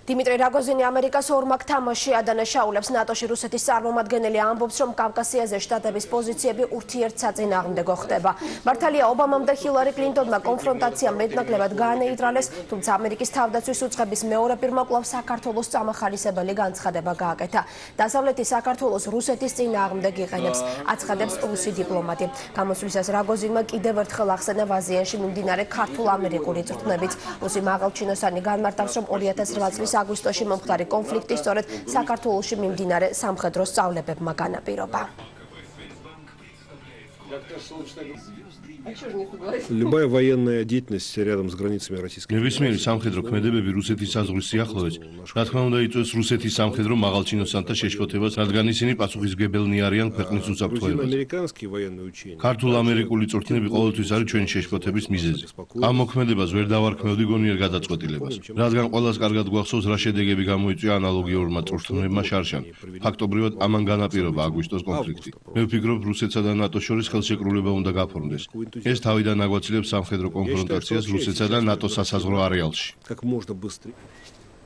დიმიტრი რაგოზინი ამერიკას ორმაგ თამაში ადანაშაულებს ნატოში რუსეთის წარმომადგენელი ამბობს, რომ კავკასიაზე შტატების პოზიციები ურთიერთსაწინააღმდეგო ხდება. მართალია ობამამ და ჰილარი კლინტონმა კონფრონტაცია მეტნაკლებად გაანეიტრალეს, თუმცა ამერიკის თავდაცვის უწყების მეორე პირმა კვლავ საქართველოს წამახალისებელი განცხადება გააკეთა. დასავლეთი საქართველოს რუსეთის წინააღმდეგ იყენებს, აცხადებს რუსი დიპლომატი. გამოსვლისას რაგოზინმა კიდევ ერთხელ ახსენა აზიაში მიმდინარე ქართულ-ამერიკული წვრთნებით. რუსი მაღალჩინოსანი განმარტავს, რომ 2008 წლის აგვისტოში მომხდარი კონფლიქტი სწორედ საქართველოში მიმდინარე სამხედრო სწავლებებმა განაპირობა. Любая военная деятельность рядом с границами Российской Федерации. ნებისმიერი სამხედრო ქმედებები რუსეთის საზღვრის სიახლოვეს, რა თქმა უნდა, იწვევს რუსეთის სამხედრო მაღალჩინოსანთა შეშფოთებას, რადგან ისინი პასუხისმგებელნი არიან ქვეყნის უსაფრთხოებას. Американские военные учения. ქართულ-ამერიკული წვრთნები ყოველთვის არის ჩვენი შეშფოთების მიზეზი. ამ მოქმედებას ვერ დავარქმევდი გონიერ გადაწყვეტილებას, რადგან ყველას კარგად გვახსოვს, რა შედეგები გამოიწვია ანალოგიურმა წვრთნებმა შარშან. ფაქტობრივად ამან განაპირობა აგვისტოს კონფლიქტი. მე ვფიქრობ, რუსეთსა და ნატოს შორის ხელშეკრულება უნდა გაფორმდეს. ეს თავიდან აგვაცილებს სამხედრო კონფრონტაციას რუსეთსა და ნატოს სასაზღვრო არეალში. Как можно быстрее.